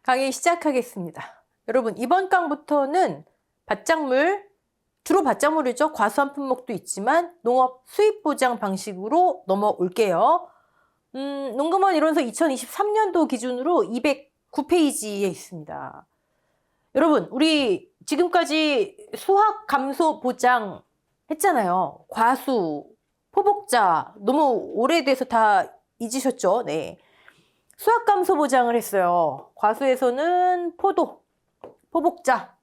강의 시작하겠습니다. 여러분, 이번 강부터는 밭작물, 주로 밭작물이죠. 과수원 품목도 있지만 농업 수입 보장 방식으로 넘어올게요. 농금원 이론서 2023년도 기준으로 209페이지에 있습니다. 여러분, 우리 지금까지 수확 감소 보장 했잖아요. 과수, 포복자, 너무 오래돼서 다 잊으셨죠? 네. 수확 감소 보장을 했어요. 과수에서는 포도, 포복자.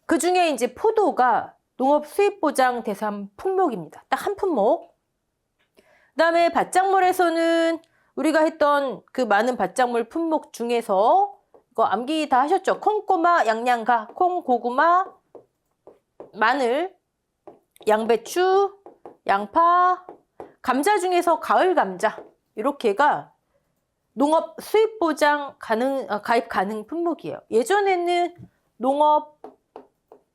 그 중에 이제 포도가 농업 수입 보장 대상 품목입니다. 딱 한 품목. 그 다음에 밭작물에서는 우리가 했던 그 많은 밭작물 품목 중에서 이거 암기 다 하셨죠? 콩고마, 양양가, 콩, 고구마, 마늘, 양배추, 양파, 감자 중에서 가을 감자 이렇게가 농업 수입 보장 가입 가능 품목이에요. 예전에는 농업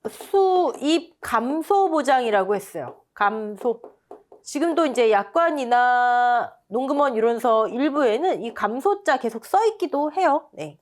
수입 감소 보장이라고 했어요. 감소. 지금도 이제 약관이나 농금원 이론서 일부에는 이 감소자 계속 써 있기도 해요. 네.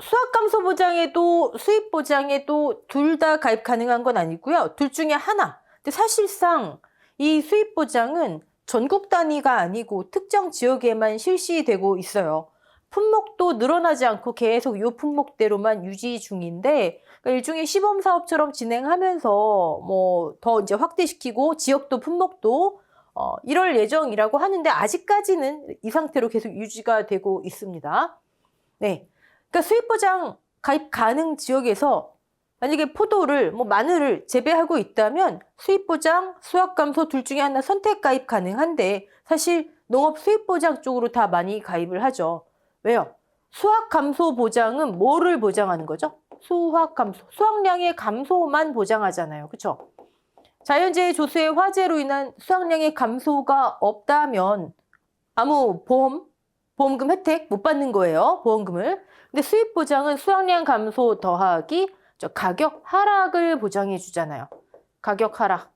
수확 감소 보장에도 수입 보장에도 둘 다 가입 가능한 건 아니고요. 둘 중에 하나. 근데 사실상 이 수입 보장은 전국 단위가 아니고 특정 지역에만 실시되고 있어요. 품목도 늘어나지 않고 계속 이 품목대로만 유지 중인데, 그러니까 일종의 시범사업처럼 진행하면서 뭐 더 이제 확대시키고 지역도 품목도 이럴 예정이라고 하는데 아직까지는 이 상태로 계속 유지가 되고 있습니다. 네. 그러니까 수입보장 가입 가능 지역에서 만약에 포도를, 마늘을 재배하고 있다면 수입보장, 수확감소 둘 중에 하나 선택 가입 가능한데 사실 농업 수입보장 쪽으로 다 많이 가입을 하죠. 왜요? 수확감소 보장은 뭐를 보장하는 거죠? 수확감소. 수확량의 감소만 보장하잖아요. 그쵸? 자연재해 조수의 화재로 인한 수확량의 감소가 없다면 아무 보험금 혜택 못 받는 거예요. 보험금을. 근데 수입 보장은 수확량 감소 더하기 가격 하락을 보장해 주잖아요. 가격 하락.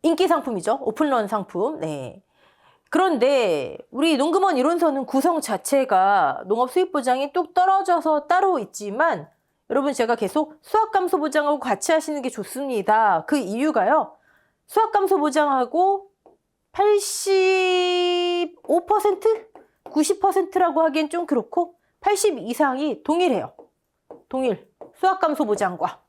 인기 상품이죠. 오픈런 상품. 네. 그런데 우리 농금원 이론서는 구성 자체가 농업 수입 보장이 뚝 떨어져서 따로 있지만 여러분 제가 계속 수확 감소 보장하고 같이 하시는 게 좋습니다. 그 이유가요. 수확 감소 보장하고 85%? 90%라고 하기엔 좀 그렇고 80 이상이 동일해요. 동일. 수확 감소 보장과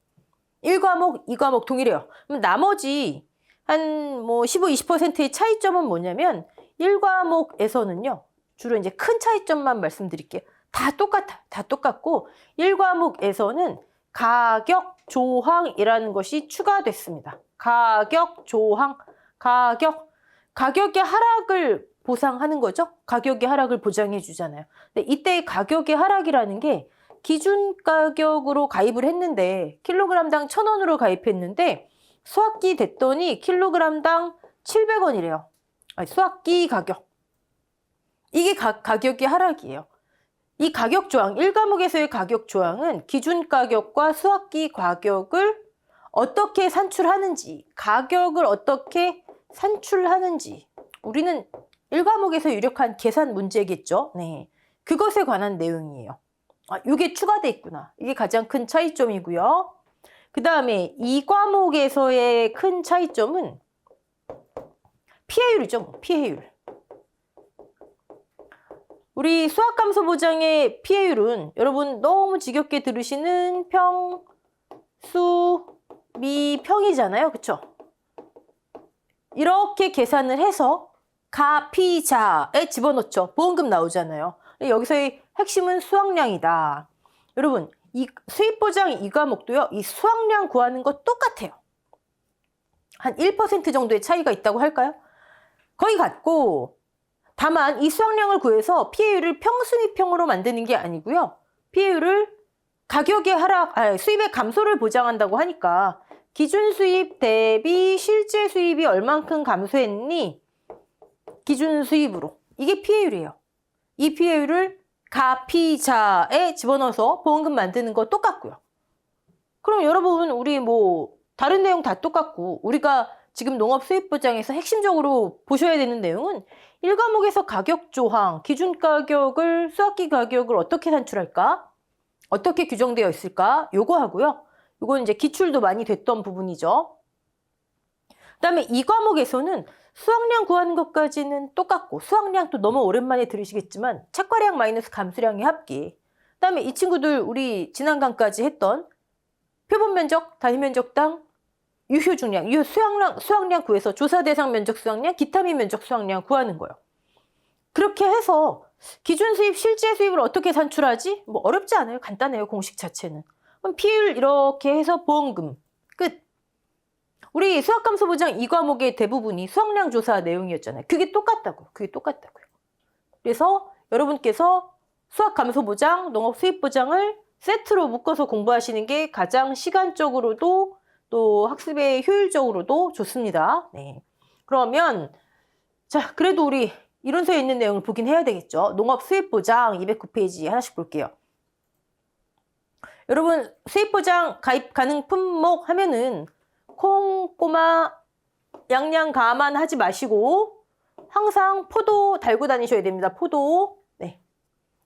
1과목, 2과목 동일해요. 그럼 나머지 한 15, 20%의 차이점은 뭐냐면 1과목에서는요. 주로 이제 큰 차이점만 말씀드릴게요. 다 똑같아. 다 똑같고 1과목에서는 가격 조항이라는 것이 추가됐습니다. 가격 조항. 가격의 하락을 보상하는 거죠. 가격의 하락을 보장해 주잖아요. 근데 이때 가격의 하락이라는 게 기준 가격으로 가입을 했는데 킬로그램당 1,000원으로 가입했는데 수확기 됐더니 킬로그램당 700원이래요. 아니, 수확기 가격. 이게 가격의 하락이에요. 이 가격 조항, 1과목에서의 가격 조항은 기준 가격과 수확기 가격을 어떻게 산출하는지, 가격을 어떻게 산출하는지 우리는 1과목에서 유력한 계산 문제겠죠. 네, 그것에 관한 내용이에요. 이게 추가돼 있구나. 이게 가장 큰 차이점이고요. 그 다음에 2과목에서의 큰 차이점은 피해율이죠. 피해율. 우리 수확감소 보장의 피해율은 여러분 너무 지겹게 들으시는 평, 수, 미, 평이잖아요. 그쵸? 이렇게 계산을 해서 가피자에 집어넣죠. 보험금 나오잖아요. 여기서의 핵심은 수확량이다. 여러분, 이 수입보장 2과목도요. 이 수확량 구하는 거 똑같아요. 한 1% 정도의 차이가 있다고 할까요? 거의 같고 다만 이 수확량을 구해서 피해율을 평수미평으로 만드는 게 아니고요. 피해율을 가격의 하락, 수입의 감소를 보장한다고 하니까 기준 수입 대비 실제 수입이 얼만큼 감소했니? 기준 수입으로. 이게 피해율이에요. 이 피해율을 가피자에 집어넣어서 보험금 만드는 거 똑같고요. 그럼 여러분 우리 다른 내용 다 똑같고 우리가 지금 농업수입보장에서 핵심적으로 보셔야 되는 내용은 1과목에서 가격 조항, 기준 가격을, 수확기 가격을 어떻게 산출할까? 어떻게 규정되어 있을까? 요거 하고요. 요건 이제 기출도 많이 됐던 부분이죠. 그다음에 2과목에서는 수확량 구하는 것까지는 똑같고, 수확량 또 너무 오랜만에 들으시겠지만 착과량 마이너스 감수량의 합계. 그다음에 이 친구들 우리 지난 강까지 했던 표본 면적, 단위 면적당, 유효 중량, 유효 수확량 구해서 조사 대상 면적 수확량, 기타민 면적 수확량 구하는 거예요. 그렇게 해서 기준 수입, 실제 수입을 어떻게 산출하지? 뭐 어렵지 않아요. 간단해요. 공식 자체는. 그럼 피율 이렇게 해서 보험금 끝. 우리 수학감소보장 2과목의 대부분이 수확량 조사 내용이었잖아요. 그게 똑같다고요. 그래서 여러분께서 수학감소보장, 농업수입보장을 세트로 묶어서 공부하시는 게 가장 시간적으로도 또 학습에 효율적으로도 좋습니다. 네. 그러면 자, 그래도 우리 이론서에 있는 내용을 보긴 해야 되겠죠. 농업수입보장 209페이지 하나씩 볼게요. 여러분 수입보장 가입 가능 품목 하면은 콩, 꼬마, 양양 감안하지 마시고 항상 포도 달고 다니셔야 됩니다. 포도. 네.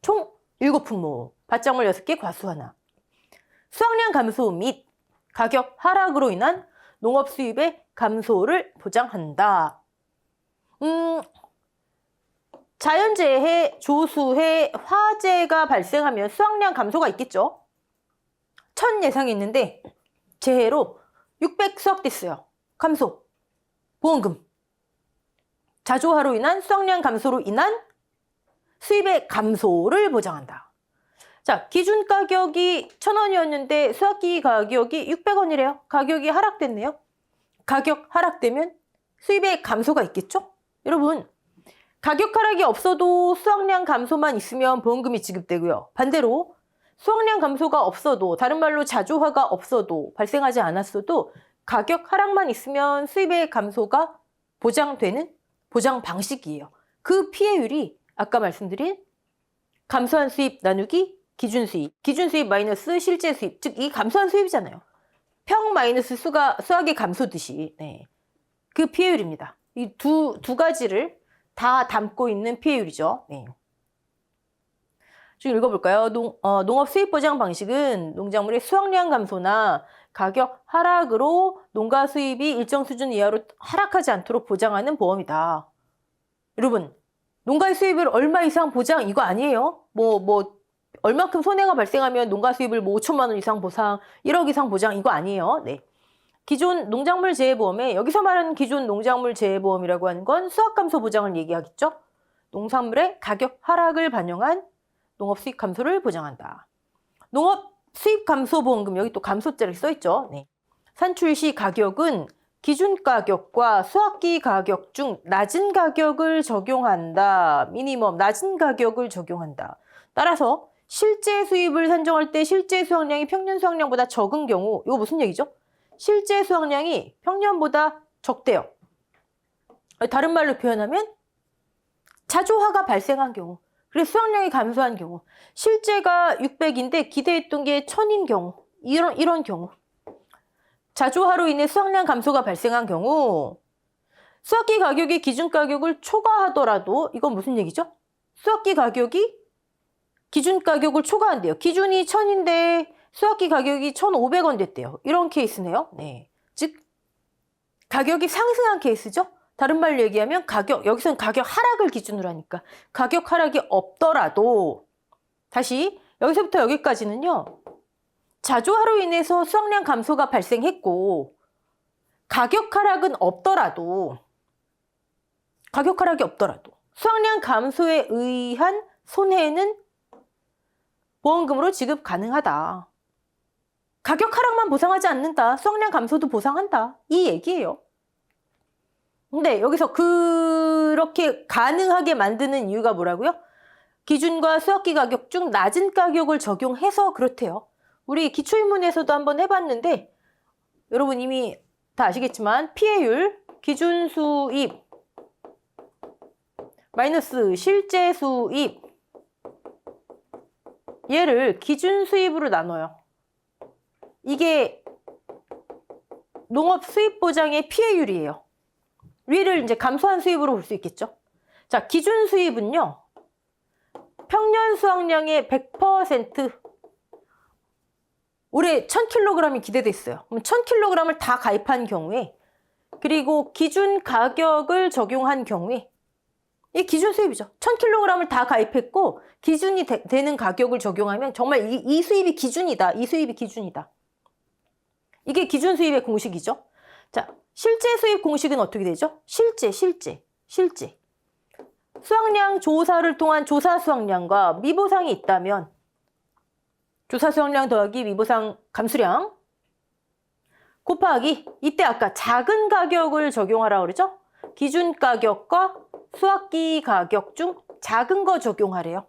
총 7품목. 밭작물 6개, 과수 하나. 수확량 감소 및 가격 하락으로 인한 농업 수입의 감소를 보장한다. 자연재해, 조수해, 화재가 발생하면 수확량 감소가 있겠죠. 1000 예상했는데 재해로 600 수확됐어요. 감소. 보험금. 자조화로 인한 수확량 감소로 인한 수입의 감소를 보장한다. 자, 기준 가격이 1000원이었는데 수확기 가격이 600원이래요. 가격이 하락됐네요. 가격 하락되면 수입의 감소가 있겠죠? 여러분, 가격 하락이 없어도 수확량 감소만 있으면 보험금이 지급되고요. 반대로 수확량 감소가 없어도, 다른 말로 자조화가 없어도, 발생하지 않았어도 가격 하락만 있으면 수입의 감소가 보장되는 보장 방식이에요. 그 피해율이 아까 말씀드린 감소한 수입 나누기 기준 수입 마이너스 실제 수입, 즉 이 감소한 수입이잖아요. 평 마이너스 수확의 감소듯이 네. 그 피해율입니다. 이 두 가지를 다 담고 있는 피해율이죠. 네. 좀 읽어볼까요? 농업 수입 보장 방식은 농작물의 수확량 감소나 가격 하락으로 농가 수입이 일정 수준 이하로 하락하지 않도록 보장하는 보험이다. 여러분, 농가의 수입을 얼마 이상 보장 이거 아니에요? 얼마큼 손해가 발생하면 농가 수입을 5천만 원 이상 보상, 1억 이상 보장 이거 아니에요. 네. 기존 농작물 재해보험에 여기서 말하는 기존 농작물 재해보험이라고 하는 건 수확 감소 보장을 얘기하겠죠. 농산물의 가격 하락을 반영한 농업 수입 감소를 보장한다. 농업 수입 감소 보험금, 여기 또 감소자를 써있죠. 네. 산출 시 가격은 기준 가격과 수확기 가격 중 낮은 가격을 적용한다. 미니멈 낮은 가격을 적용한다. 따라서 실제 수입을 산정할 때 실제 수확량이 평년 수확량보다 적은 경우, 이거 무슨 얘기죠? 실제 수확량이 평년보다 적대요. 다른 말로 표현하면 자조화가 발생한 경우, 그래서 수확량이 감소한 경우, 실제가 600인데 기대했던 게 1000인 경우, 이런 경우, 자조화로 인해 수확량 감소가 발생한 경우, 수확기 가격이 기준 가격을 초과하더라도, 이건 무슨 얘기죠? 수확기 가격이 기준 가격을 초과한대요. 기준이 1000인데 수확기 가격이 1,500원 됐대요. 이런 케이스네요. 네. 즉 가격이 상승한 케이스죠. 다른 말로 얘기하면 여기서는 가격 하락을 기준으로 하니까 가격 하락이 없더라도, 다시 여기서부터 여기까지는요. 자조화로 인해서 수확량 감소가 발생했고 가격 하락은 없더라도, 가격 하락이 없더라도 수확량 감소에 의한 손해는 보험금으로 지급 가능하다. 가격 하락만 보상하지 않는다. 수확량 감소도 보상한다. 이 얘기예요. 근데 여기서 그렇게 가능하게 만드는 이유가 뭐라고요? 기준과 수확기 가격 중 낮은 가격을 적용해서 그렇대요. 우리 기초인문에서도 한번 해봤는데 여러분 이미 다 아시겠지만 피해율, 기준 수입 마이너스 실제 수입, 얘를 기준 수입으로 나눠요. 이게 농업 수입 보장의 피해율이에요. 위를 이제 감소한 수입으로 볼 수 있겠죠. 자, 기준 수입은요. 평년 수확량의 100% 올해 1000kg이 기대돼 있어요. 그럼 1000kg을 다 가입한 경우에 그리고 기준 가격을 적용한 경우에 이 기준 수입이죠. 1000kg을 다 가입했고 기준이 되는 가격을 적용하면 정말 이 수입이 기준이다. 이 수입이 기준이다. 이게 기준 수입의 공식이죠. 자, 실제 수입 공식은 어떻게 되죠? 실제. 수확량 조사를 통한 조사 수확량과 미보상이 있다면 조사 수확량 더하기 미보상 감수량 곱하기 이때 아까 작은 가격을 적용하라고 그러죠? 기준 가격과 수확기 가격 중 작은 거 적용하래요.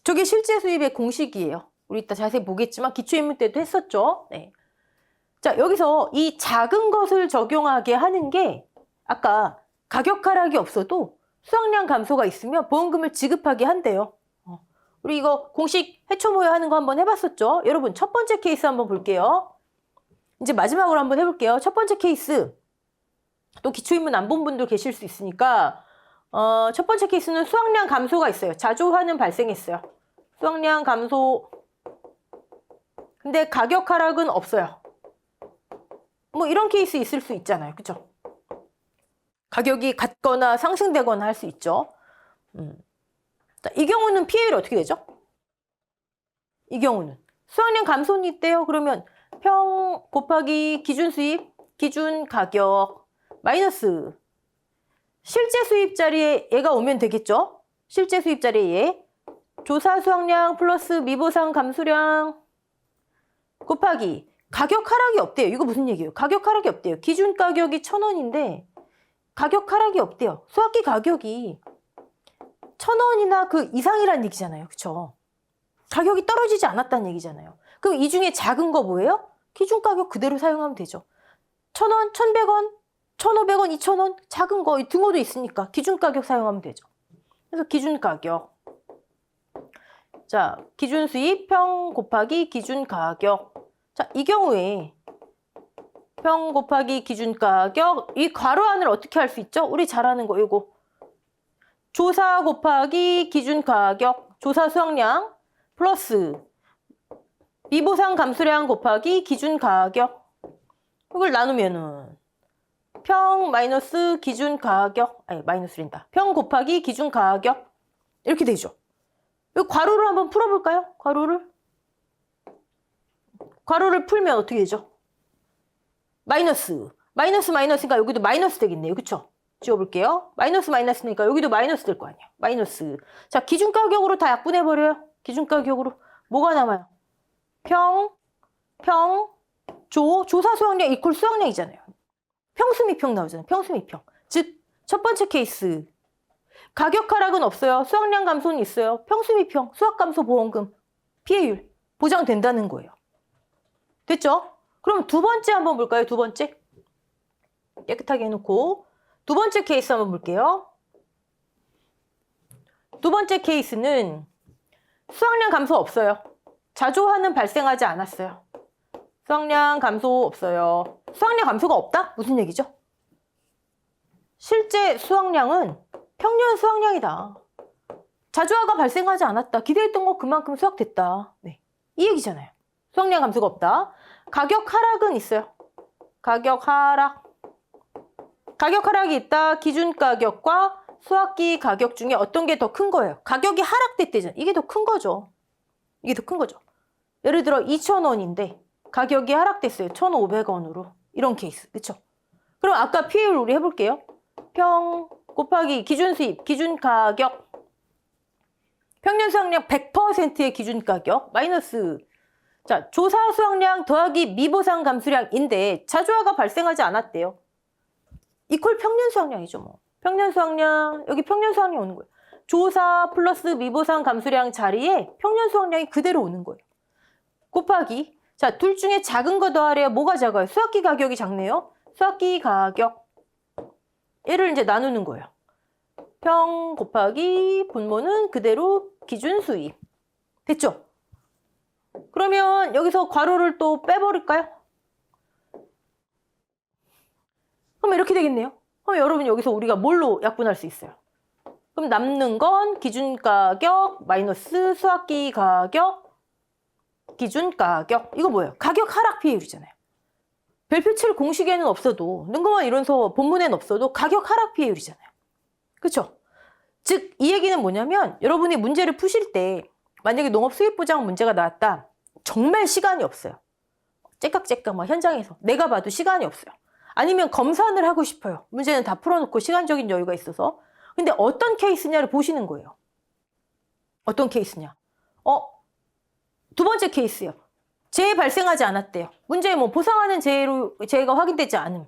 저게 실제 수입의 공식이에요. 우리 이따 자세히 보겠지만 기초인문 때도 했었죠. 네. 자, 여기서 이 작은 것을 적용하게 하는 게 아까 가격 하락이 없어도 수확량 감소가 있으면 보험금을 지급하게 한대요. 우리 이거 공식 해초모여 하는 거 한번 해봤었죠? 여러분 첫 번째 케이스 한번 볼게요. 이제 마지막으로 한번 해볼게요. 첫 번째 케이스 또 기초인문 안 본 분들 계실 수 있으니까 첫 번째 케이스는 수확량 감소가 있어요. 자조하는 발생했어요. 수확량 감소 근데 가격 하락은 없어요. 뭐 이런 케이스 있을 수 있잖아요. 그쵸? 가격이 같거나 상승되거나 할 수 있죠. 자, 이 경우는 피해율이 어떻게 되죠? 이 경우는 수확량 감소는 있대요. 그러면 평 곱하기 기준 수입, 기준 가격 마이너스 실제 수입 자리에 얘가 오면 되겠죠? 실제 수입 자리에 얘 조사 수확량 플러스 미보상 감수량 곱하기 가격 하락이 없대요. 이거 무슨 얘기예요? 가격 하락이 없대요. 기준 가격이 1000원인데 가격 하락이 없대요. 수확기 가격이 1000원이나 그 이상이라는 얘기잖아요. 그쵸? 가격이 떨어지지 않았다는 얘기잖아요. 그럼 이 중에 작은 거 뭐예요? 기준 가격 그대로 사용하면 되죠. 1000원, 1100원, 1500원, 2000원 작은 거 등호도 있으니까 기준 가격 사용하면 되죠. 그래서 기준 가격 자, 기준 수입 평 곱하기 기준 가격 자, 이 경우에 평 곱하기 기준 가격 이 괄호 안을 어떻게 할 수 있죠? 우리 잘 아는 거 이거 조사 곱하기 기준 가격 조사 수확량 플러스 미보상 감수량 곱하기 기준 가격 이걸 나누면은 평 마이너스 기준 가격 아니 마이너스랜다 평 곱하기 기준 가격 이렇게 되죠. 이 괄호를 한번 풀어볼까요? 괄호를 풀면 어떻게 되죠? 마이너스니까 여기도 마이너스 되겠네요. 그쵸? 지워볼게요. 마이너스니까 여기도 마이너스 될 거 아니에요. 마이너스. 자, 기준 가격으로 다 약분해버려요. 기준 가격으로. 뭐가 남아요? 조사 수확량 이퀄 수확량이잖아요. 평수미평 나오잖아요. 평수미평. 즉, 첫 번째 케이스. 가격 하락은 없어요. 수확량 감소는 있어요. 평수미평, 수확감소 보험금, 피해율 보장된다는 거예요. 됐죠? 그럼 두 번째 한번 볼까요? 두 번째. 깨끗하게 해놓고 두 번째 케이스 한번 볼게요. 두 번째 케이스는 수확량 감소 없어요. 자조하는 발생하지 않았어요. 수확량 감소 없어요. 수확량 감소가 없다? 무슨 얘기죠? 실제 수확량은 평년 수확량이다. 자조화가 발생하지 않았다. 기대했던 거 그만큼 수확됐다. 네. 이 얘기잖아요. 수확량 감소가 없다. 가격 하락은 있어요. 가격 하락이 있다. 기준 가격과 수확기 가격 중에 어떤 게 더 큰 거예요? 가격이 하락됐대잖아요. 이게 더 큰 거죠. 이게 더 큰 거죠. 예를 들어 2,000원인데 가격이 하락됐어요. 1,500원으로. 이런 케이스. 그쵸? 그럼 아까 피해율 우리 해볼게요. 평 곱하기 기준 수입, 기준 가격. 평년 수확량 100%의 기준 가격 마이너스. 자, 조사 수확량 더하기 미보상 감수량인데 자조화가 발생하지 않았대요. 이퀄 평년 수확량이죠, 뭐. 평년 수확량, 여기 평년 수확량이 오는 거예요. 조사 플러스 미보상 감수량 자리에 평년 수확량이 그대로 오는 거예요. 곱하기. 자, 둘 중에 작은 거 더하래요. 뭐가 작아요? 수확기 가격이 작네요. 수확기 가격. 얘를 이제 나누는 거예요. 평 곱하기 분모는 그대로 기준 수입. 됐죠? 그러면 여기서 괄호를 또 빼버릴까요? 그럼 이렇게 되겠네요. 그럼 여러분 여기서 우리가 뭘로 약분할 수 있어요? 그럼 남는 건 기준가격 마이너스 수학기 가격 기준가격. 이거 뭐예요? 가격 하락 비율이잖아요. 별표 칠 공식에는 없어도 능검한 이론서 본문에는 없어도 가격 하락 비율이잖아요. 그렇죠? 즉 이 얘기는 뭐냐면 여러분이 문제를 푸실 때 만약에 농업 수입 보장 문제가 나왔다. 정말 시간이 없어요. 째깍째깍 막 현장에서 내가 봐도 시간이 없어요. 아니면 검산을 하고 싶어요. 문제는 다 풀어놓고 시간적인 여유가 있어서. 근데 어떤 케이스냐를 보시는 거예요. 어떤 케이스냐? 두 번째 케이스요. 재해 발생하지 않았대요. 문제에 뭐 보상하는 재해가 확인되지 않음.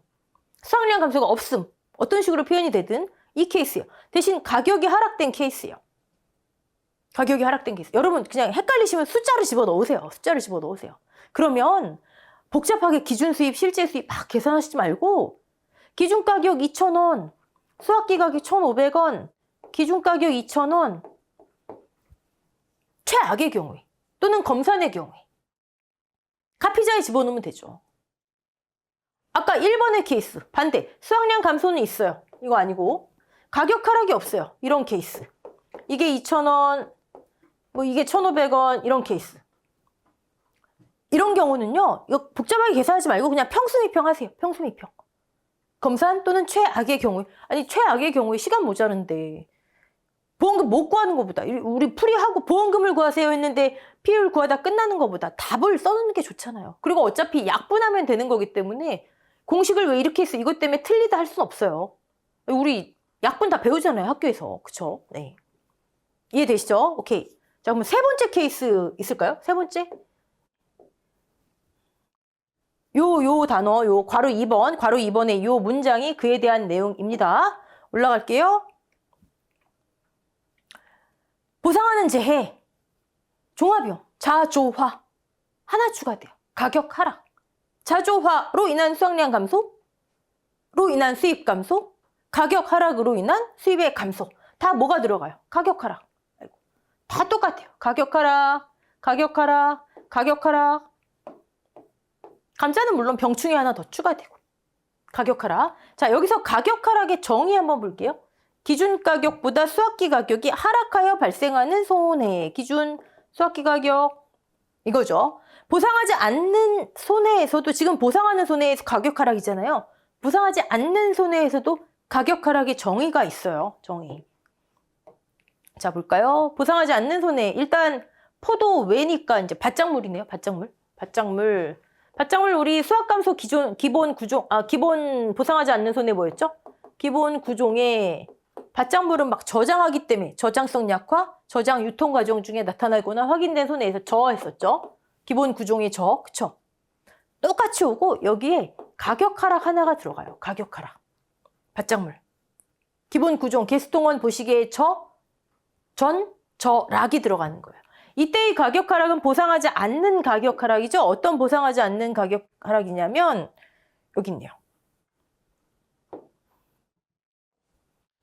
수확량 감소가 없음. 어떤 식으로 표현이 되든 이 케이스요. 대신 가격이 하락된 케이스요. 가격이 하락된 케이스. 여러분 그냥 헷갈리시면 숫자를 집어넣으세요. 숫자를 집어넣으세요. 그러면 복잡하게 기준 수입, 실제 수입 막 계산하시지 말고 기준 가격 2,000원, 수확기 가격 1,500원, 기준 가격 2,000원, 최악의 경우에 또는 검산의 경우에 가피자에 집어넣으면 되죠. 아까 1번의 케이스 반대. 수확량 감소는 있어요. 이거 아니고 가격 하락이 없어요. 이런 케이스. 이게 2,000원, 뭐 이게 1,500원 이런 케이스. 이런 경우는요. 이거 복잡하게 계산하지 말고 그냥 평수미평 하세요. 평수미평. 검산 또는 최악의 경우에. 아니 최악의 경우에 시간 모자른데 보험금 못 구하는 것보다 우리 풀이하고 보험금을 구하세요 했는데 비율 구하다 끝나는 것보다 답을 써놓는 게 좋잖아요. 그리고 어차피 약분하면 되는 거기 때문에 공식을 왜 이렇게 했어? 이것 때문에 틀리다 할 수는 없어요. 우리 약분 다 배우잖아요. 학교에서. 그쵸? 네. 이해되시죠? 오케이. 자, 그럼 세 번째 케이스 있을까요? 세 번째. 요 단어, 요 괄호 2번, 괄호 2번의 요 문장이 그에 대한 내용입니다. 올라갈게요. 보상하는 재해, 종합이용, 자조화 하나 추가돼요. 가격 하락. 자조화로 인한 수확량 감소로 인한 수입 감소, 가격 하락으로 인한 수입의 감소. 다 뭐가 들어가요? 가격 하락. 다 똑같아요. 가격 하락, 가격 하락, 가격 하락. 감자는 물론 병충해 하나 더 추가되고. 가격 하락. 자, 여기서 가격 하락의 정의 한번 볼게요. 기준 가격보다 수확기 가격이 하락하여 발생하는 손해. 기준 수확기 가격 이거죠. 보상하지 않는 손해에서도 지금 보상하는 손해에서 가격 하락이잖아요. 보상하지 않는 손해에서도 가격 하락의 정의가 있어요. 정의. 자, 볼까요? 보상하지 않는 손해. 일단 포도 외니까 이제 밭작물이네요. 밭작물. 밭작물 우리 수확 감소 기본 보상하지 않는 손해 뭐였죠? 기본 구종에 밭작물은 막 저장하기 때문에 저장성 약화, 저장 유통 과정 중에 나타나거나 확인된 손해에서 저했었죠. 기본 구종의 저, 그쵸? 똑같이 오고 여기에 가격 하락 하나가 들어가요. 가격 하락. 밭작물. 기본 구종, 개수통원 보시기에 락이 들어가는 거예요. 이때의 가격 하락은 보상하지 않는 가격 하락이죠. 어떤 보상하지 않는 가격 하락이냐면 여기 있네요.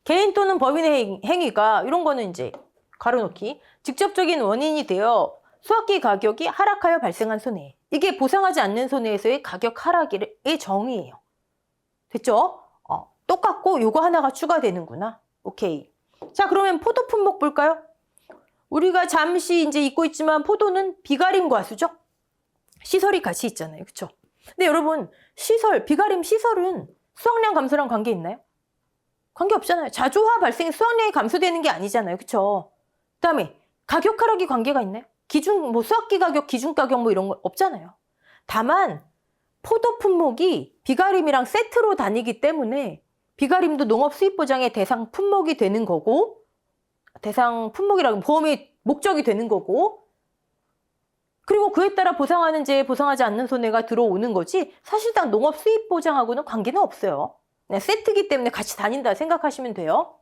개인 또는 법인의 행위가 이런 거는 이제 가로놓기 직접적인 원인이 되어 수확기 가격이 하락하여 발생한 손해. 이게 보상하지 않는 손해에서의 가격 하락의 정의예요. 됐죠? 똑같고 요거 하나가 추가되는구나. 오케이. 자, 그러면 포도 품목 볼까요? 우리가 잠시 이제 잊고 있지만 포도는 비가림 과수죠? 시설이 같이 있잖아요. 그쵸? 근데 여러분, 비가림 시설은 수확량 감소랑 관계 있나요? 관계 없잖아요. 자조화 발생 수확량이 감소되는 게 아니잖아요. 그쵸? 그 다음에 가격 하락이 관계가 있나요? 수확기 가격, 기준 가격 뭐 이런 거 없잖아요. 다만 포도 품목이 비가림이랑 세트로 다니기 때문에 비가림도 농업 수입 보장의 대상 품목이 되는 거고, 대상 품목이라고 보험의 목적이 되는 거고, 그리고 그에 따라 보상하는 재해, 보상하지 않는 손해가 들어오는 거지 사실상 농업 수입 보장하고는 관계는 없어요. 그냥 세트기 때문에 같이 다닌다 생각하시면 돼요.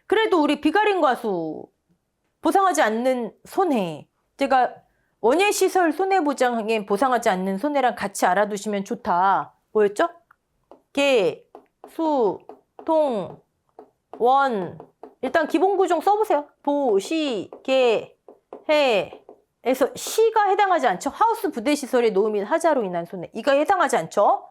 그래도 우리 비가림 과수, 보상하지 않는 손해, 제가 원예시설 손해보장에 보상하지 않는 손해랑 같이 알아두시면 좋다. 뭐였죠? 개, 수, 통, 원. 일단 기본 구종 써보세요. 보, 시, 개, 해. 에서 시가 해당하지 않죠. 하우스 부대 시설의 노후 및 하자로 인한 손해. 이가 해당하지 않죠.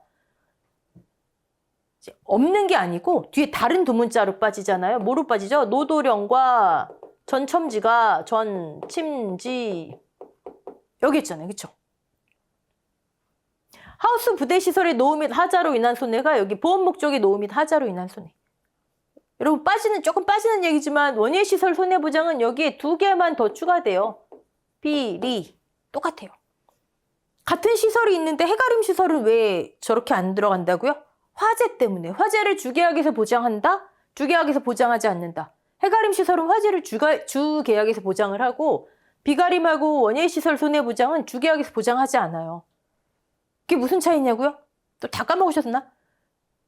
없는 게 아니고 뒤에 다른 두 문자로 빠지잖아요. 뭐로 빠지죠? 노도령과 전첨지가 전침지 여기 있잖아요. 그쵸? 하우스 부대 시설의 노후 및 하자로 인한 손해가 여기 보험 목적의 노후 및 하자로 인한 손해. 여러분 조금 빠지는 얘기지만 원예 시설 손해보장은 여기에 두 개만 더 추가돼요. 비리 똑같아요. 같은 시설이 있는데 해가림 시설은 왜 저렇게 안 들어간다고요? 화재 때문에. 화재를 주계약에서 보장한다? 주계약에서 보장하지 않는다. 해가림 시설은 화재를 주계약에서 보장을 하고 비가림하고 원예시설 손해보장은 주계약에서 보장하지 않아요. 그게 무슨 차이냐고요? 또 다 까먹으셨나?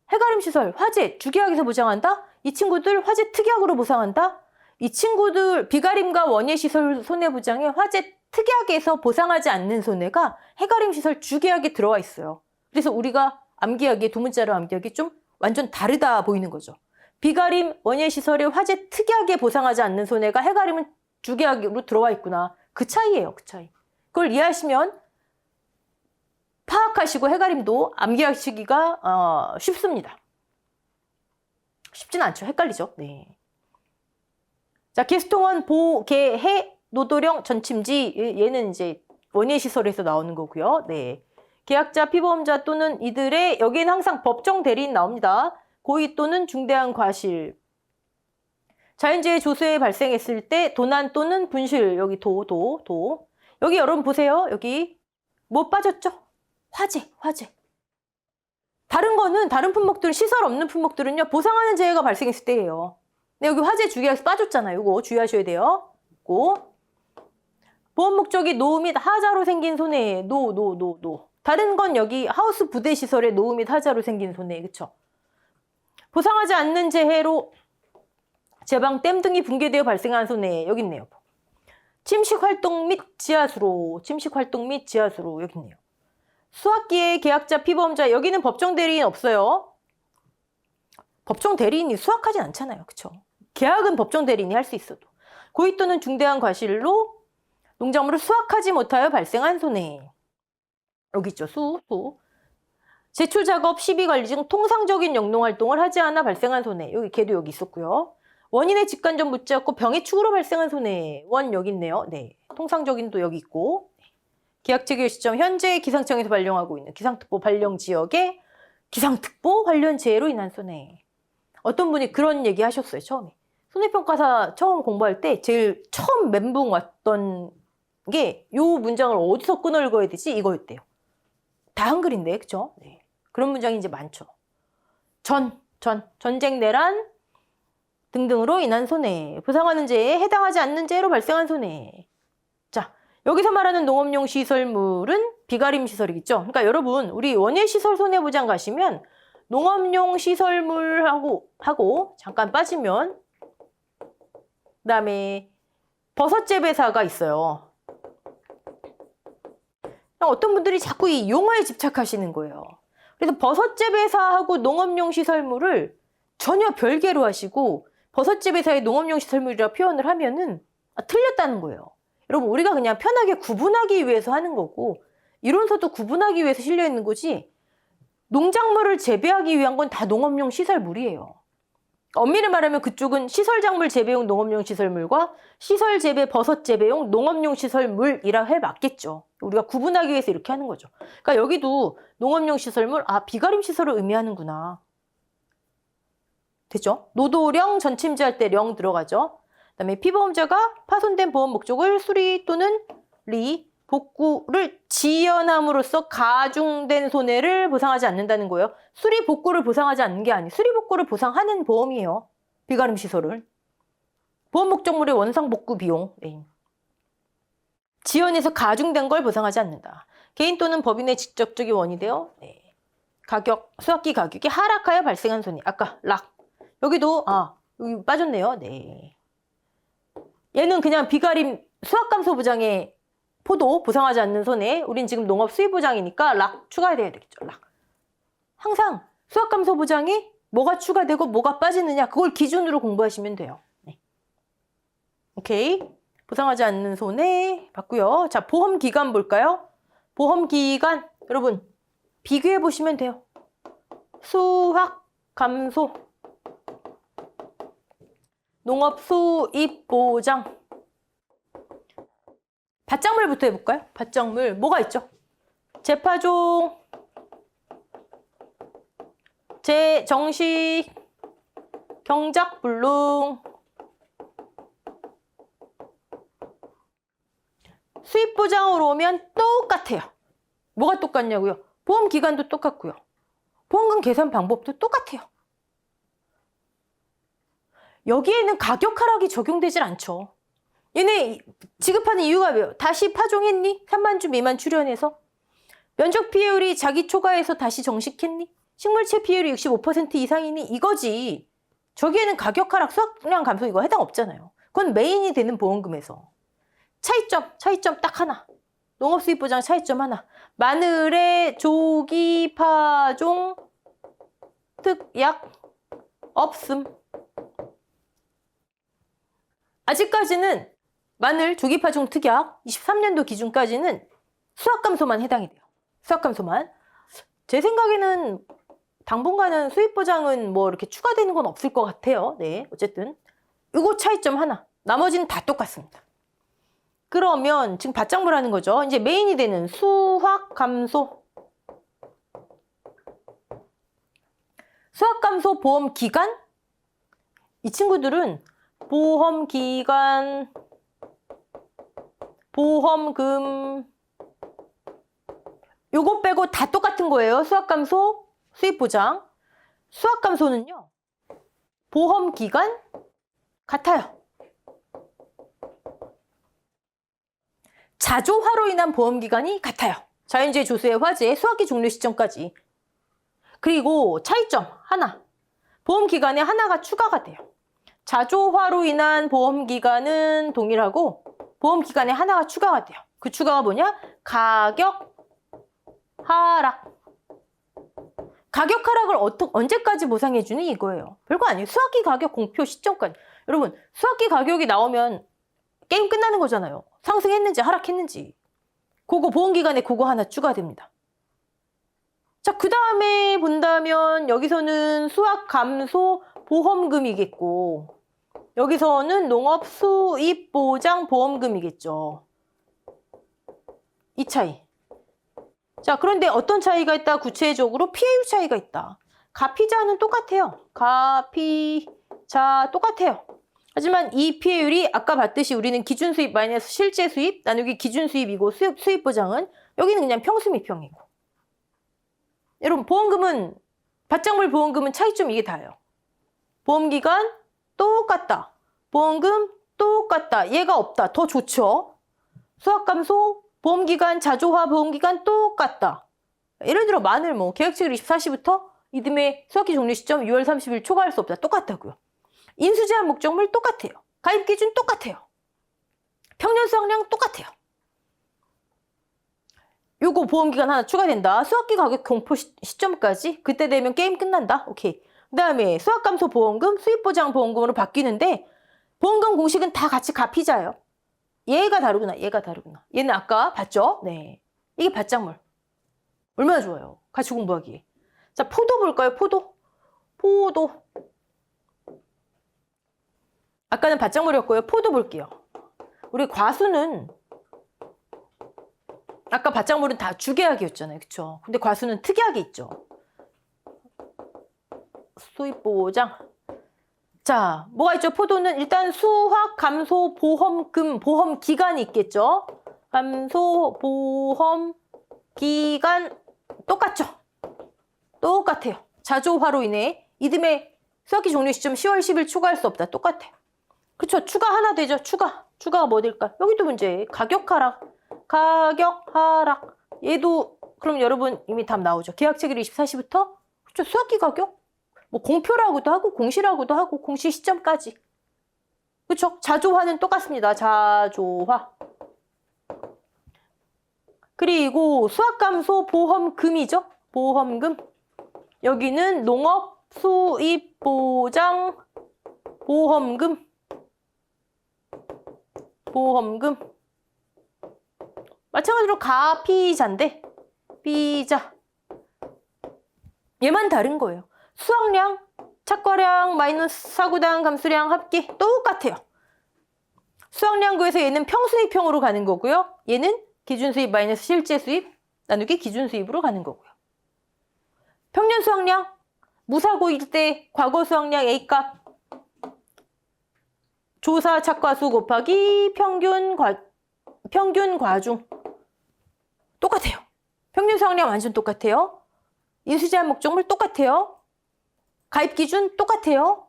해가림 시설, 화재, 주계약에서 보장한다? 이 친구들 화재 특약으로 보상한다? 이 친구들 비가림과 원예시설 손해보장에 화재 특약에서 보상하지 않는 손해가 해가림 시설 주계약에 들어와 있어요. 그래서 우리가 암기하기에 두 문자로 암기하기 좀 완전 다르다 보이는 거죠. 비가림 원예시설의 화재 특약에 보상하지 않는 손해가 해가림은 주계약으로 들어와 있구나. 그 차이예요. 그 차이. 그걸 이해하시면 파악하시고 해가림도 암기하시기가 쉽습니다. 쉽진 않죠. 헷갈리죠. 네. 자, 기수통원 보계해 노도령 전침지 얘는 이제 원예시설에서 나오는 거고요. 네. 계약자, 피보험자 또는 이들의 여기는 항상 법정 대리인 나옵니다. 고의 또는 중대한 과실. 자연재해 조소에 발생했을 때 도난 또는 분실 여기 도. 여기 여러분 보세요. 여기 뭐 빠졌죠? 화재. 다른 거는 다른 품목들은 시설 없는 품목들은요. 보상하는 재해가 발생했을 때예요. 근데 여기 화재 주계약에서 빠졌잖아요. 이거 주의하셔야 돼요. 이거. 보험 목적이 노후 및 하자로 생긴 손해. 노. 다른 건 여기 하우스 부대 시설의 노후 및 하자로 생긴 손해. 그쵸? 보상하지 않는 재해로 제방, 댐 등이 붕괴되어 발생한 손해. 여기 있네요. 침식 활동 및 지하수로 여기 있네요. 수학기의 계약자, 피보험자 여기는 법정 대리인 없어요. 법정 대리인이 수학하진 않잖아요. 그쵸? 계약은 법정 대리인이 할 수 있어도. 고의 또는 중대한 과실로 농작물을 수확하지 못하여 발생한 손해. 여기 있죠. 수. 제출 작업, 시비 관리 중 통상적인 영농 활동을 하지 않아 발생한 손해. 걔도 여기 있었고요. 원인의 직관적 묻지 않고 병의 축으로 발생한 손해. 원 여기 있네요. 네. 통상적인도 여기 있고. 계약 체결 시점 현재 기상청에서 발령하고 있는 기상특보 발령 지역의 기상특보 관련 재해로 인한 손해. 어떤 분이 그런 얘기 하셨어요. 처음에. 손해평가사 처음 공부할 때 제일 처음 멘붕 왔던 게 요 문장을 어디서 끊어 읽어야 되지? 이거였대요. 다 한글인데, 그쵸? 네. 그런 문장이 이제 많죠. 전쟁, 내란 등등으로 인한 손해. 보상하는 재해에 해당하지 않는 재해로 발생한 손해. 자, 여기서 말하는 농업용 시설물은 비가림 시설이겠죠? 그러니까 여러분, 우리 원예시설 손해보장 가시면 농업용 시설물하고 잠깐 빠지면 그다음에 버섯 재배사가 있어요. 어떤 분들이 자꾸 이 용어에 집착하시는 거예요. 그래서 버섯 재배사하고 농업용 시설물을 전혀 별개로 하시고 버섯 재배사의 농업용 시설물이라 표현을 하면은 틀렸다는 거예요. 여러분 우리가 그냥 편하게 구분하기 위해서 하는 거고 이론서도 구분하기 위해서 실려 있는 거지 농작물을 재배하기 위한 건 다 농업용 시설물이에요. 엄밀히 말하면 그쪽은 시설작물 재배용 농업용 시설물과 시설 재배 버섯 재배용 농업용 시설물이라 해 맞겠죠. 우리가 구분하기 위해서 이렇게 하는 거죠. 그러니까 여기도 농업용 시설물, 비가림 시설을 의미하는구나. 됐죠? 노도령 전침지 할 때 령 들어가죠. 그다음에 피보험자가 파손된 보험 목적을 수리 또는 복구를 지연함으로써 가중된 손해를 보상하지 않는다는 거예요. 수리 복구를 보상하지 않는 게 아니에요. 수리 복구를 보상하는 보험이에요. 비가림 시설은. 보험 목적물의 원상 복구 비용. 네. 지연해서 가중된 걸 보상하지 않는다. 개인 또는 법인의 직접적인 원인이 되어 수확기 가격이 하락하여 발생한 손해. 아까 락. 여기도 여기 빠졌네요. 네. 얘는 그냥 비가림 수확감소 보장에 포도 보상하지 않는 손해. 우린 지금 농업 수입 보장이니까 락 추가돼야 되겠죠. 락. 항상 수확감소 보장에 뭐가 추가되고 뭐가 빠지느냐 그걸 기준으로 공부하시면 돼요. 네. 오케이. 보상하지 않는 손해 봤고요. 자, 보험 기간 볼까요? 보험 기간 여러분 비교해 보시면 돼요. 수확 감소. 농업수입보장. 밭작물부터 해볼까요? 밭작물 뭐가 있죠? 제파종, 제정식, 경작불능. 수입보장으로 오면 똑같아요. 뭐가 똑같냐고요? 보험기간도 똑같고요. 보험금 계산 방법도 똑같아요. 여기에는 가격 하락이 적용되질 않죠. 얘네 지급하는 이유가 왜요? 다시 파종했니? 3만 주 미만 출현해서? 면적 피해율이 자기 초과해서 다시 정식했니? 식물체 피해율이 65% 이상이니? 이거지. 저기에는 가격 하락, 수확량 감소 이거 해당 없잖아요. 그건 메인이 되는 보험금에서. 차이점 딱 하나. 농업수입보장 차이점 하나. 마늘의 조기 파종 특약 없음. 아직까지는 마늘 조기 파종 특약 23년도 기준까지는 수확 감소만 해당이 돼요. 수확 감소만. 제 생각에는 당분간은 수입 보장은 뭐 이렇게 추가되는 건 없을 것 같아요. 네, 어쨌든 이거 차이점 하나. 나머지는 다 똑같습니다. 그러면 지금 밭작물 하는 거죠. 이제 메인이 되는 수확 감소. 수확 감소 보험 기간. 이 친구들은 보험 기간, 보험금 요거 빼고 다 똑같은 거예요. 수확 감소, 수입 보장. 수확 감소는요. 보험 기간 같아요. 자조화로 인한 보험 기간이 같아요. 자연재해 조수의 화재, 수확기 종료 시점까지. 그리고 차이점 하나. 보험 기간에 하나가 추가가 돼요. 자조화로 인한 보험 기간은 동일하고 보험 기간에 하나가 추가가 돼요. 그 추가가 뭐냐? 가격 하락. 가격 하락을 언제까지 보상해주니 이거예요. 별거 아니에요. 수확기 가격 공표 시점까지. 여러분, 수확기 가격이 나오면 게임 끝나는 거잖아요. 상승했는지 하락했는지. 그거 보험기간에 그거 하나 추가됩니다. 자, 그 다음에 본다면 여기서는 수확 감소 보험금이겠고 여기서는 농업 수입 보장 보험금이겠죠. 이 차이. 자, 그런데 어떤 차이가 있다? 구체적으로 피해율 차이가 있다. 가피자는 똑같아요. 가피자 똑같아요. 하지만 이 피해율이 아까 봤듯이 우리는 기준 수입 마이너스 실제 수입 나누기 기준 수입이고 수입 보장은 여기는 그냥 평수미평이고. 여러분, 보험금은 밭작물 보험금은 차이점 이게 다예요. 보험기간 똑같다. 보험금 똑같다. 얘가 없다. 더 좋죠. 수확감소 보험기간 자조화 보험기간 똑같다. 예를 들어 마늘 뭐 계약체결 24시부터 이듬해 수확기 종료 시점 6월 30일 초과할 수 없다. 똑같다고요. 인수제한 목적물 똑같아요. 가입 기준 똑같아요. 평년 수확량 똑같아요. 요거 보험기간 하나 추가된다. 수확기 가격 공표 시점까지. 그때 되면 게임 끝난다. 오케이. 그 다음에 수확감소 보험금, 수입보장 보험금으로 바뀌는데 보험금 공식은 다 같이 가피자예요. 얘가 다르구나. 얘가 다르구나. 얘는 아까 봤죠? 네. 이게 밭작물. 얼마나 좋아요. 같이 공부하기. 자, 포도 볼까요? 포도. 아까는 밭작물이었고요. 포도 볼게요. 우리 과수는 아까 밭작물은 다 주계약이었잖아요. 그쵸? 근데 과수는 특약이 있죠. 수입보장. 자, 뭐가 있죠? 포도는 일단 수확 감소 보험금, 보험 기간이 있겠죠? 감소 보험 기간 똑같죠? 똑같아요. 자조화로 인해 이듬해 수확기 종료 시점 10월 10일 초과할 수 없다. 똑같아요. 그쵸? 추가 하나 되죠? 추가가 뭐 될까? 여기도 문제. 가격 하락. 얘도 그럼 여러분 이미 답 나오죠. 계약 체결 24시부터 그쵸? 수확기 가격? 뭐 공표라고도 하고 공시라고도 하고 공시 시점까지. 그쵸? 자조화는 똑같습니다. 자조화. 그리고 수확감소 보험금이죠. 보험금. 여기는 농업 수입보장 보험금. 마찬가지로 가피자인데 피자. 얘만 다른 거예요. 수확량, 착과량 마이너스 사고당 감수량 합계 똑같아요. 수확량 구해서 얘는 평수입형으로 가는 거고요. 얘는 기준수입 마이너스 실제 수입 나누기 기준수입으로 가는 거고요. 평년 수확량, 무사고일 때 과거 수확량 A값 조사 착과수 곱하기 평균 과중 똑같아요. 평균 수확량 완전 똑같아요. 인수제한 목적물 똑같아요. 가입 기준 똑같아요.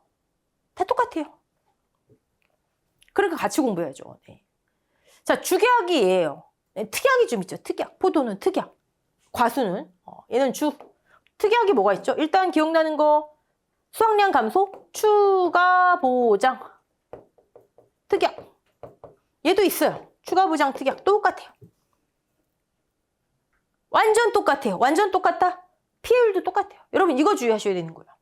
다 똑같아요. 그러니까 같이 공부해야죠. 네. 자, 주계약이에요. 네, 특약이 좀 있죠. 특약. 포도는 특약. 과수는 얘는 주. 특약이 뭐가 있죠? 일단 기억나는 거 수확량 감소, 추가 보장. 특약. 얘도 있어요. 추가 보장 특약 똑같아요. 완전 똑같아요. 완전 똑같다. 피해율도 똑같아요. 여러분 이거 주의하셔야 되는 거예요.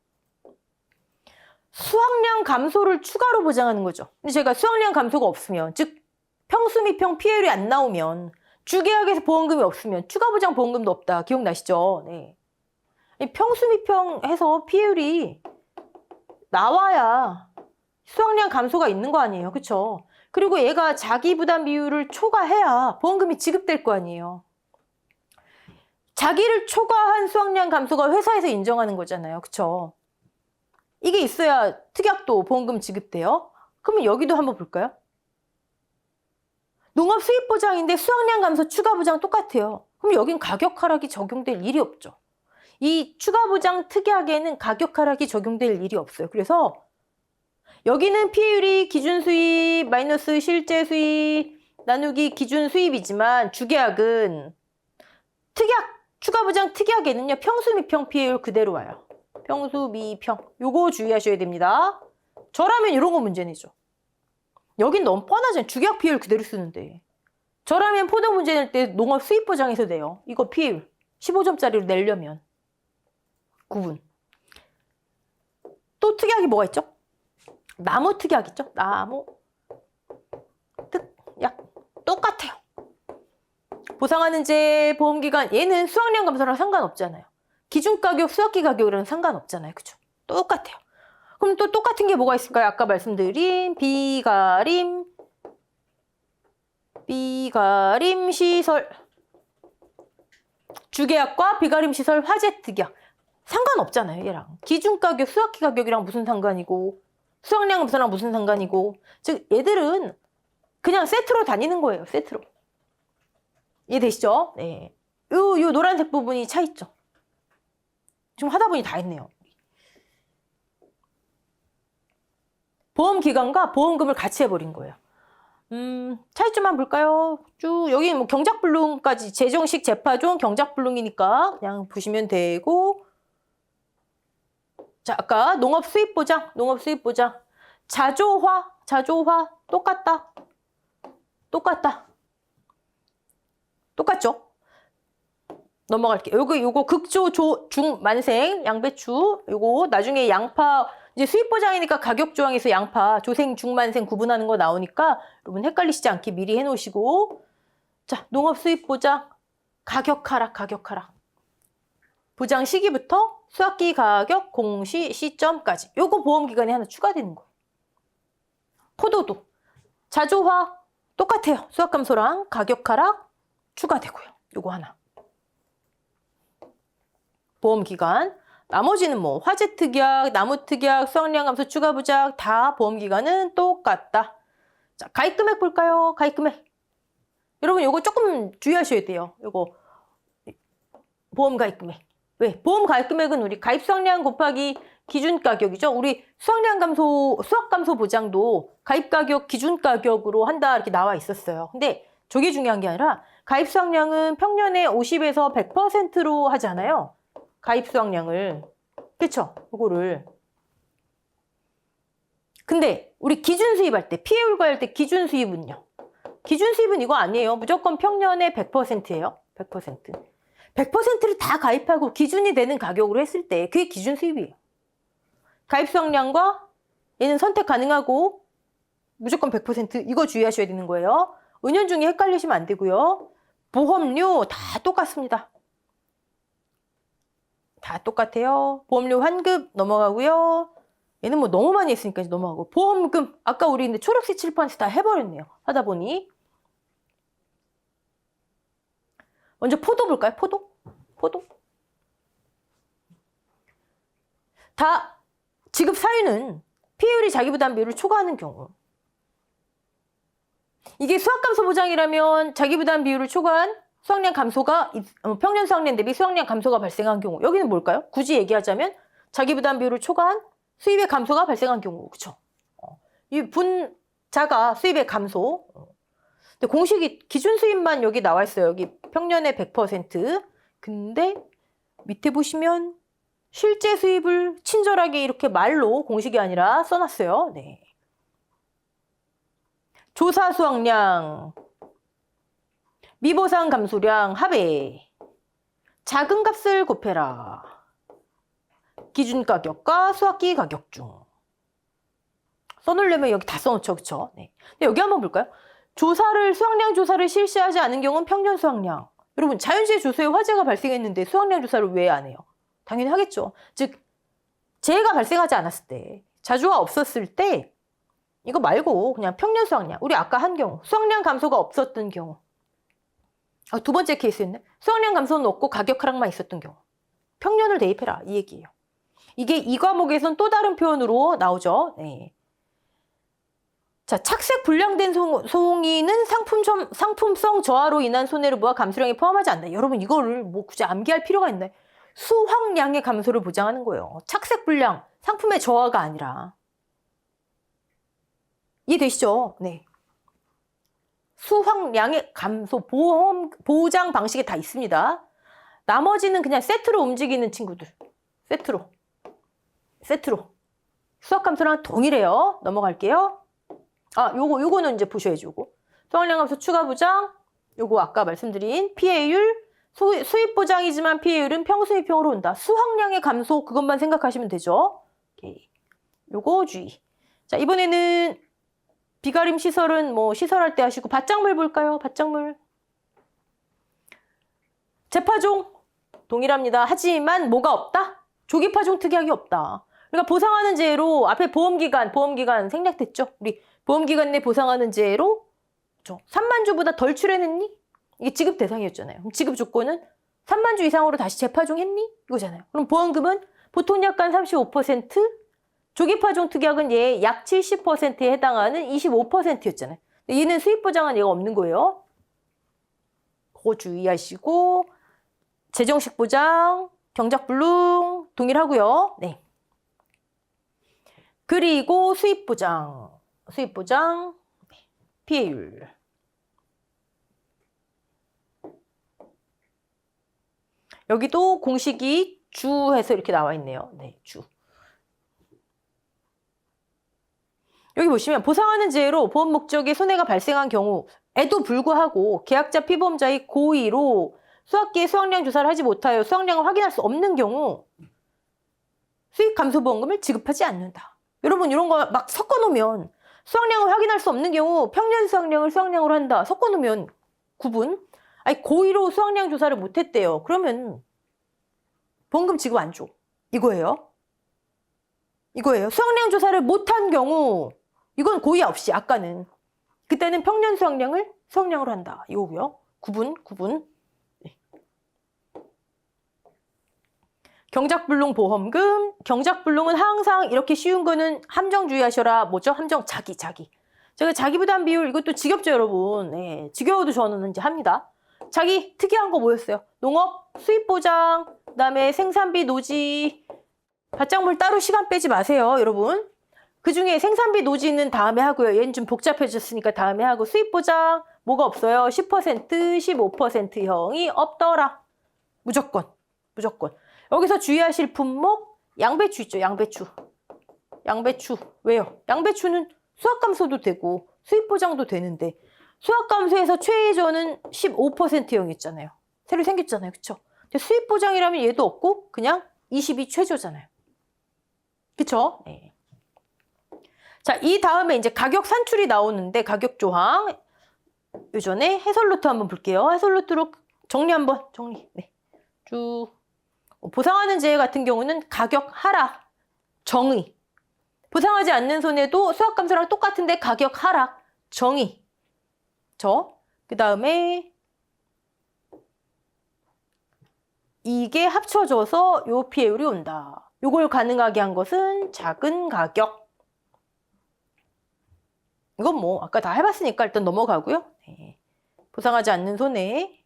수확량 감소를 추가로 보장하는 거죠. 근데 제가 수확량 감소가 없으면, 즉 평수 및 평 피해율이 안 나오면, 주계약에서 보험금이 없으면 추가 보장 보험금도 없다. 기억나시죠? 네. 평수 및 평 해서 피해율이 나와야 수확량 감소가 있는 거 아니에요. 그쵸? 그리고 얘가 자기 부담 비율을 초과해야 보험금이 지급될 거 아니에요. 자기를 초과한 수확량 감소가 회사에서 인정하는 거잖아요. 그쵸? 이게 있어야 특약도 보험금 지급돼요. 그러면 여기도 한번 볼까요? 농업 수입 보장인데 수확량 감소 추가 보장 똑같아요. 그럼 여긴 가격 하락이 적용될 일이 없죠. 이 추가 보장 특약에는 가격 하락이 적용될 일이 없어요. 그래서 여기는 피해율이 기준 수입 마이너스 실제 수입 나누기 기준 수입이지만 주계약은 특약 추가 보장 특약에는요 평수 및 평 피해율 그대로 와요. 평수 미 평. 요거 주의하셔야 됩니다. 저라면 이런 거 문제 내죠. 여긴 너무 뻔하잖아요. 주계약 피해율 그대로 쓰는데. 저라면 포도 문제 낼 때 농업 수입 보장에서 내요. 이거 피해율 15점짜리로 내려면. 구분. 또 특약이 뭐가 있죠? 나무 특약 있죠? 나무 특약 똑같아요. 보상하는 제 보험기간 얘는 수확량 감소랑 상관없잖아요. 기준가격, 수확기 가격이랑 상관없잖아요. 그죠? 똑같아요. 그럼 또 똑같은 게 뭐가 있을까요? 아까 말씀드린 비가림 시설 주계약과 비가림 시설 화재 특약 상관없잖아요. 얘랑 기준가격, 수확기 가격이랑 무슨 상관이고 수확량 감소랑 무슨 상관이고 즉 얘들은 그냥 세트로 다니는 거예요. 세트로. 이해되시죠? 네. 요 노란색 부분이 차있죠? 지금 하다 보니 다 했네요. 보험기간과 보험금을 같이 해버린 거예요. 차이점만 볼까요? 쭉 여기 뭐 경작불능까지 재정식 재파종 경작불능이니까 그냥 보시면 되고 자 아까 농업 수입 보장 자조화 똑같죠? 넘어갈게요. 요거 극조 중만생 양배추 요거 나중에 양파 이제 수입 보장이니까 가격 조항에서 양파 조생 중만생 구분하는 거 나오니까 여러분 헷갈리시지 않게 미리 해놓으시고 자 농업 수입 보장 가격 하락 보장 시기부터 수확기 가격 공시 시점까지 요거 보험기간이 하나 추가되는 거예요. 포도도 자조화 똑같아요. 수확 감소랑 가격 하락 추가되고요. 요거 하나. 보험기간 나머지는 뭐 화재 특약, 나무 특약, 수확량 감소 추가 부작 다 보험기간은 똑같다. 자, 가입 금액 볼까요? 가입 금액. 여러분 요거 조금 주의하셔야 돼요. 요거 보험 가입 금액. 왜? 보험 가입 금액은 우리 가입 수확량 곱하기 기준 가격이죠. 우리 수확량 감소, 수확 감소 보장도 가입 가격 기준 가격으로 한다 이렇게 나와 있었어요. 근데 저게 중요한 게 아니라 가입 수확량은 평년에 50에서 100%로 하잖아요. 가입 수확량을. 그쵸? 요거를. 근데 우리 기준 수입할 때, 피해율 과할 때 기준 수입은요? 기준 수입은 이거 아니에요. 무조건 평년에 100%예요. 100%. 100%를 다 가입하고 기준이 되는 가격으로 했을 때 그게 기준 수입이에요. 가입 수확량과 얘는 선택 가능하고 무조건 100% 이거 주의하셔야 되는 거예요. 은연중에 헷갈리시면 안 되고요. 보험료 다 똑같습니다. 다 똑같아요. 보험료 환급 넘어가고요. 얘는 뭐 너무 많이 했으니까 넘어가고. 보험금 아까 우리 근데 초록색 칠판에서 다 해버렸네요. 하다 보니. 먼저 포도 볼까요? 포도. 다 지급 사유는 피해율이 자기 부담 비율을 초과하는 경우. 이게 수학감소 보장이라면 자기 부담 비율을 초과한 수확량 감소가 평년 수확량 대비 수확량 감소가 발생한 경우. 여기는 뭘까요? 굳이 얘기하자면 자기 부담 비율을 초과한 수입의 감소가 발생한 경우. 그쵸? 이 분자가 수입의 감소. 근데 공식이 기준 수입만 여기 나와 있어요. 여기 평년의 100%. 근데 밑에 보시면 실제 수입을 친절하게 이렇게 말로 공식이 아니라 써놨어요. 네. 조사 수확량, 미보상 감소량 합의, 작은 값을 곱해라. 기준 가격과 수확기 가격 중. 써놓으려면 여기 다 써놓죠. 그쵸? 네. 근데 여기 한번 볼까요? 수확량 조사를 실시하지 않은 경우는 평년 수확량. 여러분, 자연시의 조사에 화재가 발생했는데 수확량 조사를 왜 안 해요? 당연히 하겠죠. 즉, 재해가 발생하지 않았을 때, 자주가 없었을 때, 이거 말고 그냥 평년 수확량. 우리 아까 한 경우, 수확량 감소가 없었던 경우. 두 번째 케이스였네. 수확량 감소는 없고 가격 하락만 있었던 경우. 평년을 대입해라. 이 얘기예요. 이게 이 과목에선 또 다른 표현으로 나오죠. 네. 자, 착색 불량된 송이는 상품성 저하로 인한 손해를 보아 감소량에 포함하지 않는다. 여러분, 이거를 뭐 굳이 암기할 필요가 있나요? 수확량의 감소를 보장하는 거예요. 착색 불량, 상품의 저하가 아니라. 이해되시죠? 네. 수확량의 감소, 보장 방식이 다 있습니다. 나머지는 그냥 세트로 움직이는 친구들. 세트로. 수확 감소랑 동일해요. 넘어갈게요. 요거는 이제 보셔야죠. 요거. 수확량 감소 추가 보장. 요거 아까 말씀드린 피해율. 수입 보장이지만 피해율은 평수입형으로 온다. 수확량의 감소 그것만 생각하시면 되죠. 오케이. 요거 주의. 자, 이번에는 비가림 시설은 뭐 시설할 때 하시고 밭작물 볼까요? 밭작물. 재파종 동일합니다. 하지만 뭐가 없다? 조기파종 특약이 없다. 그러니까 보상하는 재해로 앞에 보험기간 생략됐죠? 우리 보험기간 내 보상하는 재해로 3만 주보다 덜 출연했니? 이게 지급 대상이었잖아요. 그럼 지급 조건은 3만 주 이상으로 다시 재파종했니? 이거잖아요. 그럼 보험금은 보통 약간 35%, 조기파종 특약은 얘 약 70%에 해당하는 25%였잖아요. 얘는 수입보장은 얘가 없는 거예요. 그거 주의하시고 재정식 보장, 경작불능 동일하고요. 네. 그리고 수입보장, 피해율. 여기도 공식이 주해서 이렇게 나와 있네요. 네, 주. 여기 보시면 보상하는 재해로 보험 목적에 손해가 발생한 경우에도 불구하고 계약자 피보험자의 고의로 수확기에 수확량 조사를 하지 못하여 수확량을 확인할 수 없는 경우 수익 감소 보험금을 지급하지 않는다. 여러분 이런 거 막 섞어놓으면 수확량을 확인할 수 없는 경우 평년 수확량을 수확량으로 한다. 섞어놓으면 구분. 아니 고의로 수확량 조사를 못했대요. 그러면 보험금 지급 안 줘. 이거예요. 수확량 조사를 못한 경우 이건 고의 없이 아까는 그때는 평년 수확량을 수확량으로 한다. 이거고요. 구분. 네. 경작불능 보험금. 경작불능은 항상 이렇게 쉬운 거는 함정 주의하셔라. 뭐죠? 함정 자기. 제가 자기 부담 비율 이것도 지겹죠, 여러분. 네, 지겨워도 저는 이제 합니다. 자기 특이한 거 뭐였어요? 농업, 수입보장, 그다음에 생산비, 노지, 밭작물 따로 시간 빼지 마세요, 여러분. 그중에 생산비, 노지는 다음에 하고요. 얘는 좀 복잡해졌으니까 다음에 하고 수입보장 뭐가 없어요? 10%, 15%형이 없더라. 무조건. 여기서 주의하실 품목 양배추 있죠, 양배추. 왜요? 양배추는 수확 감소도 되고 수입 보장도 되는데 수확 감소에서 최저는 15%형 있잖아요. 새로 생겼잖아요. 그쵸? 근데 수입 보장이라면 얘도 없고 그냥 20이 최저잖아요. 그쵸? 네. 자, 이 다음에 이제 가격 산출이 나오는데 가격 조항 요전에 해설 노트 한번 볼게요. 해설 노트로 정리. 네. 쭉 보상하는 재해 같은 경우는 가격 하락, 정의. 보상하지 않는 손해도 수학감소랑 똑같은데 가격 하락, 정의. 그 다음에 이게 합쳐져서 요 피해율이 온다. 요걸 가능하게 한 것은 작은 가격. 이건 뭐 아까 다 해봤으니까 일단 넘어가고요. 네. 보상하지 않는 손해.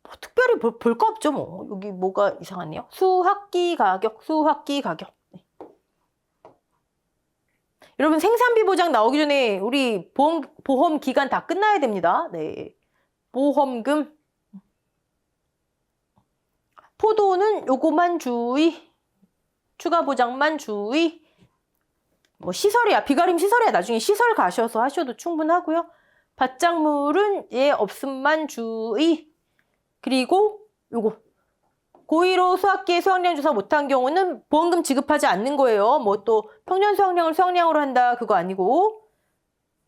뭐 특별히 볼 거 없죠 뭐. 여기 뭐가 이상하네요. 수학기 가격, 수학기 가격. 네. 여러분 생산비 보장 나오기 전에 우리 보험 기간 다 끝나야 됩니다. 네. 보험금. 포도는 요거만 주의. 추가 보장만 주의. 뭐 시설이야. 비가림 시설이야. 나중에 시설 가셔서 하셔도 충분하고요. 밭작물은 예 없음만 주의. 그리고 요거 고1로 수학기에 수확량 조사 못한 경우는 보험금 지급하지 않는 거예요. 뭐 또 평년 수확량을 수확량으로 한다 그거 아니고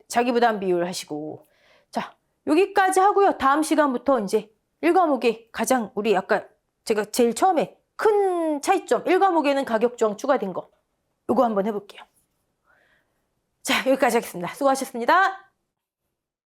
자기 부담 비율 하시고. 자, 여기까지 하고요. 다음 시간부터 이제 1과목에 가장 우리 아까 제가 제일 처음에 큰 차이점 1과목에는 가격 조항 추가된 거 요거 한번 해볼게요. 자, 여기까지 하겠습니다. 수고하셨습니다.